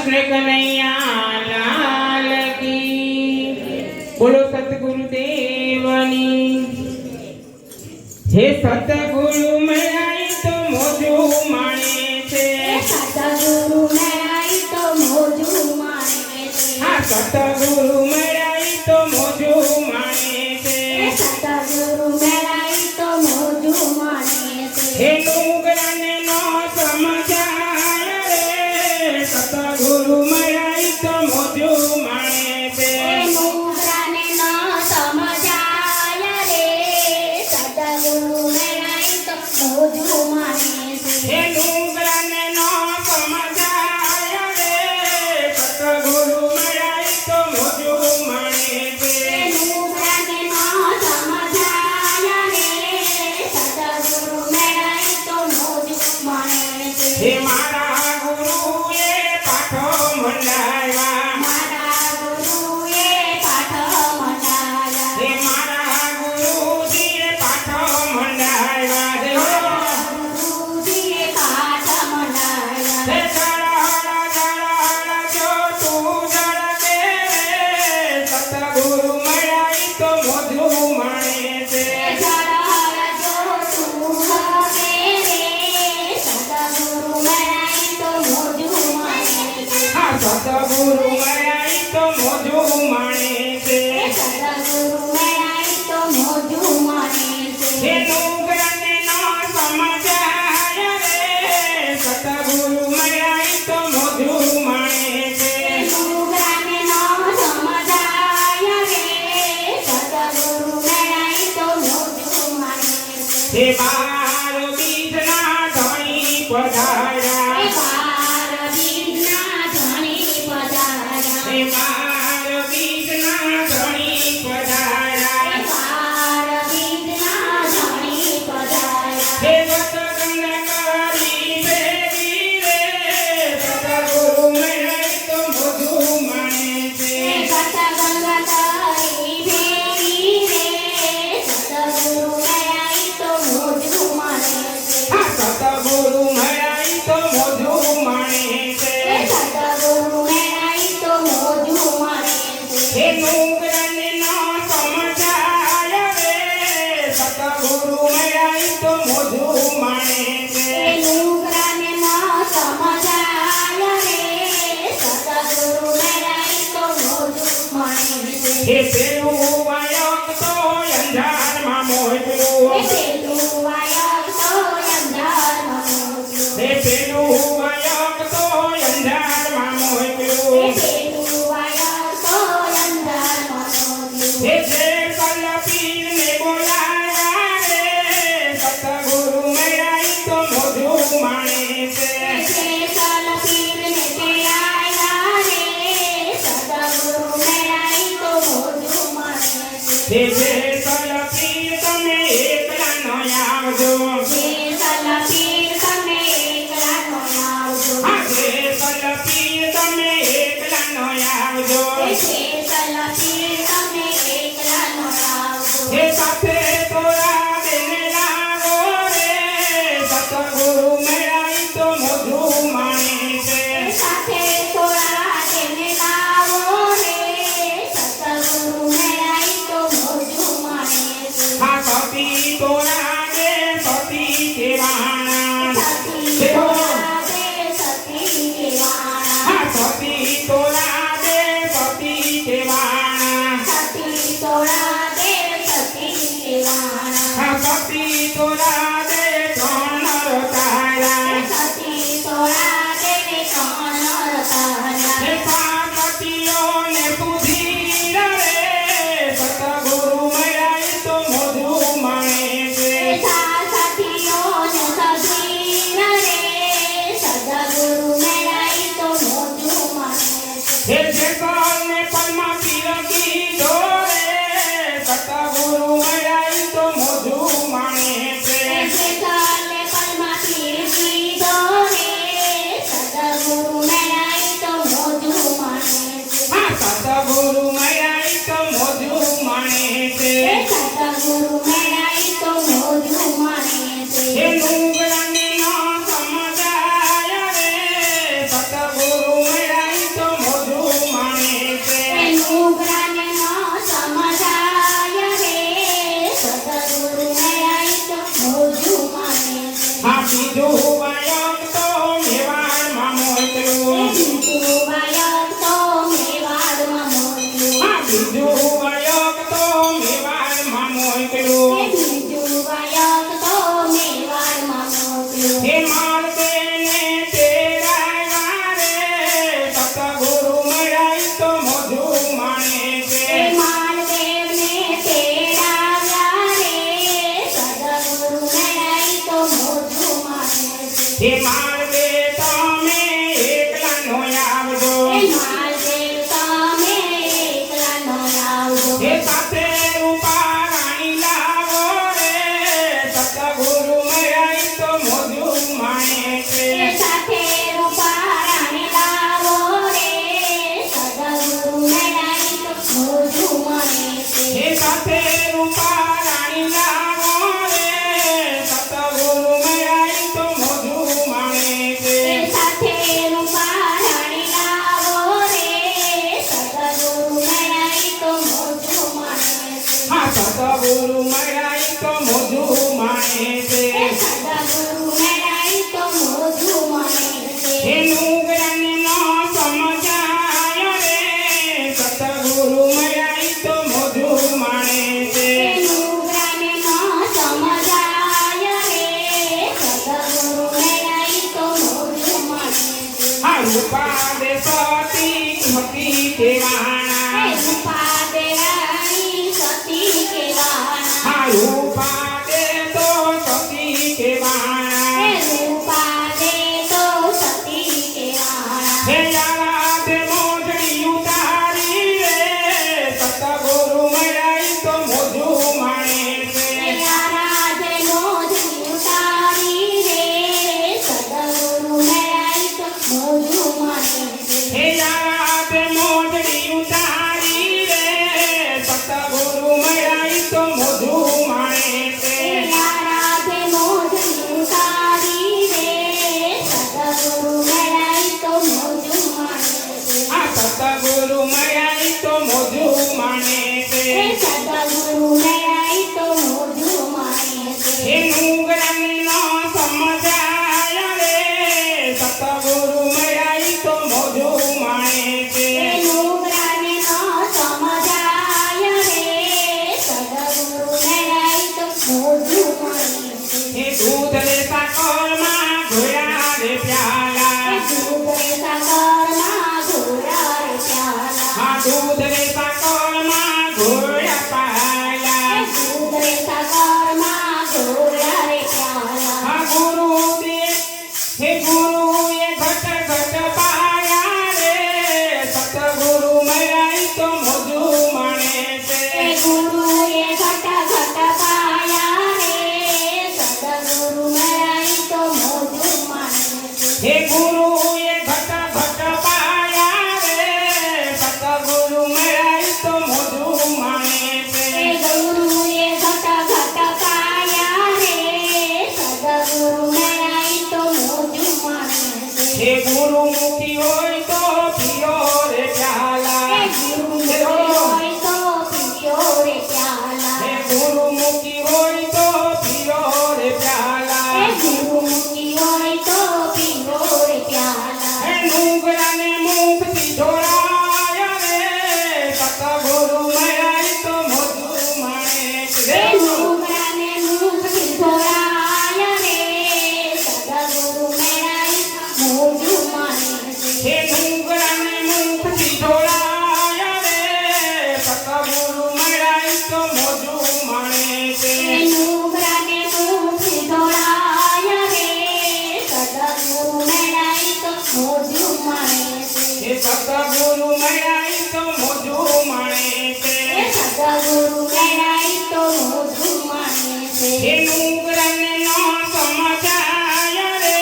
कृष्ण कन्हैया लाल की। बोलो सतगुरु देवनी। हे सतगुरु में आई तो मोजू माणे छे। सतगुरु में आई तो मोजू माणे छे। हाँ सतगुरु में आई तो मोजू माणे छे। सतगुरु में आई तो मोजू माणे छे। हे नुगरा ने नो समझाय रे। सतगुरु में आई तो मोजू माणे छे। नुगरा ने नो समझाय रे। सतगुरु में आई तो मोजू माणे छे। हे नुगरा ने नो समझाय रे। सतगुरु में आई तो मोजू माणे छे। नुगरा ने नो समझाय रे। सतगुरु में आई तो मोजू माणे छे। हे मारा गुरुए पाठो मंडाया। मारा गुरुए पाठ मंडाया। हे मारा गुरुजीए पाठो मंडाया। गुरुजीए पाठ मंडाया। हे जड़ा जो तू जड़ते रे। सतगुरु में आई तो मोजू माणे छे। जड़ा जो तू हवे रे। सतगुरु में आई तो मोजू माणे छे। हाँ सतगुरु में आई तो मोजू माणे छे। सतगुरु में आई तो मोजू माणे छे। हे नुगरा ने नो समझाय रे। सतगुरु में आई तो मोजू माणे छे। नुगरा ने नो समझाय रे। सतगुरु में आई तो मोजू माणे छे। हे बार बीजना धणी पधार्या। बार बीजना धणी पधार्या। हे बार बीजना धणी पधार्या। बार बीजना धणी पधार्या। हे वतगन करी भेगी रे। सतगुरु में आई तो मोजू माणे छे। गंगा तारी भेरी रे। सतगुरु में आई तो मोजू माणे छे। हाँ सतगुरु में आई तो मोजू माणे छे। सतगुरु में आई तो मोजू माणे छे। हे नुगरा ने नो समझाय रे। सतगुरु में आई तो मोजू माणे छे। नुगरा ने नो समझाय रे। सतगुरु में आई तो मोजू माणे छे। हे पेલું વાયક તો અંધારમાં મોજ્યું। પેલું વાયક તો અંધારમાં મોજ્યું। હે પેલું વાયક તો અંધારમાં મોજ્યું। પેલું વાયક તો અંધારમાં મોજ્યું। હે જે કલપીરને બોલાયા રે। સતગુરુ में आई तो મોજું માણે છે। જે કલપીરને તેડાયા રે। સતગુરુ में आई तो મોજું માણે છે। હે જે કલપીર તમે એકલા ન આવજો। જે કલપીર તમે એકલા ન આવજો। હા જે કલપીર તમે એકલા ન આવજો। જે કલપીર તમે એકલા ન આવજો। હે સાથે તોરા બેને લાવો રે। સતગુરુ में आई तो મોજું માણે છે। સાથે થોડા તેને લાવો રે। સતગુરુ में आई तो મોજું માણે છે। હા સતી તોરા દે સતી કેવાણા। સતી થોડા દે સતી કેવાણા। હા સતી તોરા દે સતી કેવાણા। સતી થોડા દે સતી કેવાણા। હા સતી તોરા દે ત્રણ રતાયા। સતી થોડા દે ત્રણ રતાયા। હે પાર્વતીઓને સુધીર રે। સતગુરુ में आई तो મોજું માણે છે। સતીઓને સધીર રે। સદગુરુ में आई तो મોજું માણે છે। હે જગને પલમાં પીરકી દોરે। સતગુરુ में आई तो મોજું માણે છે। કાલે પલમાંથી પીધો રે। સદગુરુ में आई तो મોજું માણે છે। હા સતગુરુ में आई तो મોજું માણે છે। સદગુરુ में आई तो મોજું માણે છે। હે નુગરાને ન સમજાય રે। સતગુરુ में आई દે સતી હતી કેવાણા રૂપા દેરાણી સતી કેવાણા હા રૂપા દે તો સતી કેવાણા રૂપા દે તો સતી કેવાણા હે યારા દે મોજડી ઉતારી રે સતગુરુ મળ્યા ઈ તો મોજું માણે છે રાધે મોજડી ઉતારી રે સદગુરુ મેળાઈ તો મોજું માણે હે યારા દે મોજડી ઉતારી રે સતગુરુ મળ્યા ઈ તો મોજું માણે છે રાધે મોજડી ઉતારી રે સદગુરુ મેળાઈ તો મોજું માણે આ સતગુરુ મળ્યા ઈ તો મોજું માણે છે સદગુરુ મેળાઈ તો મોજું માણે હે નુંગરાને ન સમજાય રે સતગુરુ મળ્યા ઈ તો મોજું માણે છે નુગરાને ન સમજાય રે સદગુરુ મેળાઈ તો મોજું માણે હે દૂધ રે સાકરમાં ઘોડા રે પ્યાલા હા દૂધ રે સાકરમાં ઘોડા પાયા હા ગુરુદેવ હે ગુરુએ ઘટ ઘટ પાયા રે સતગુરુ મળ્યા ઈ તો મોજું માણે છે હે ગુરુએ ઘટ ઘટ પાયા રે સતગુરુ મળ્યા ઈ તો મોજું માણે છે હે ગુરુએ ઘટ ઘટ પાયા રે સતગુરુ મળ્યા ઈ તો મોજું માણે છે હે ગુરુમુખી હોય તો પીઓ રે પ્યાલા હે ગુરુમુખી હોય તો પીઓ રે પ્યાલા હે નુંગરાને મુખથી ઢોળાય રે સતગુરુ મળ્યા ઈ તો મોજું માણે છે હે નુંગરાને મુખથી ઢોળાય રે સતગુરુ મળ્યા ઈ તો મોજું માણે છે હે નુંગરાને મુખથી ઢોળાય રે સતગુરુ મળ્યા ઈ તો મોજું માણે છે હે સતગુરુ મળ્યા ઈ તો મોજું માણે છે હે નુંગરાને ન સમજાય રે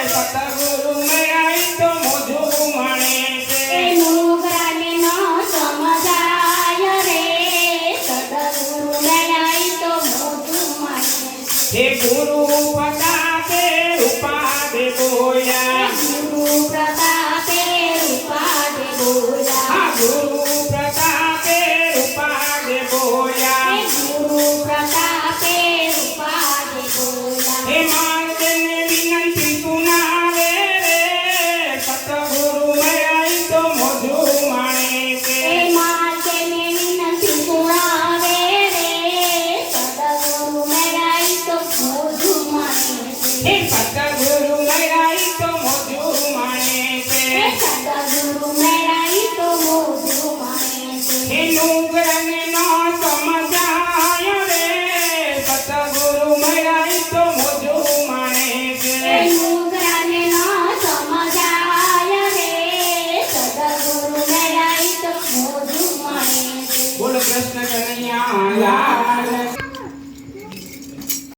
સતગુરુ મળ્યા ઈ તો મોજું માણે છે હે ગુરુ પ્રતાપે રૂપા દે બોયા હા ગુરુ પ્રતાપે રૂપા દે બોયા હે માર્ગને વિનંતી સુનાવે રે સતગુરુ મળ્યા ઈ તો મોજું માણે છે હે સતગુરુ મળ્યા ઈ તો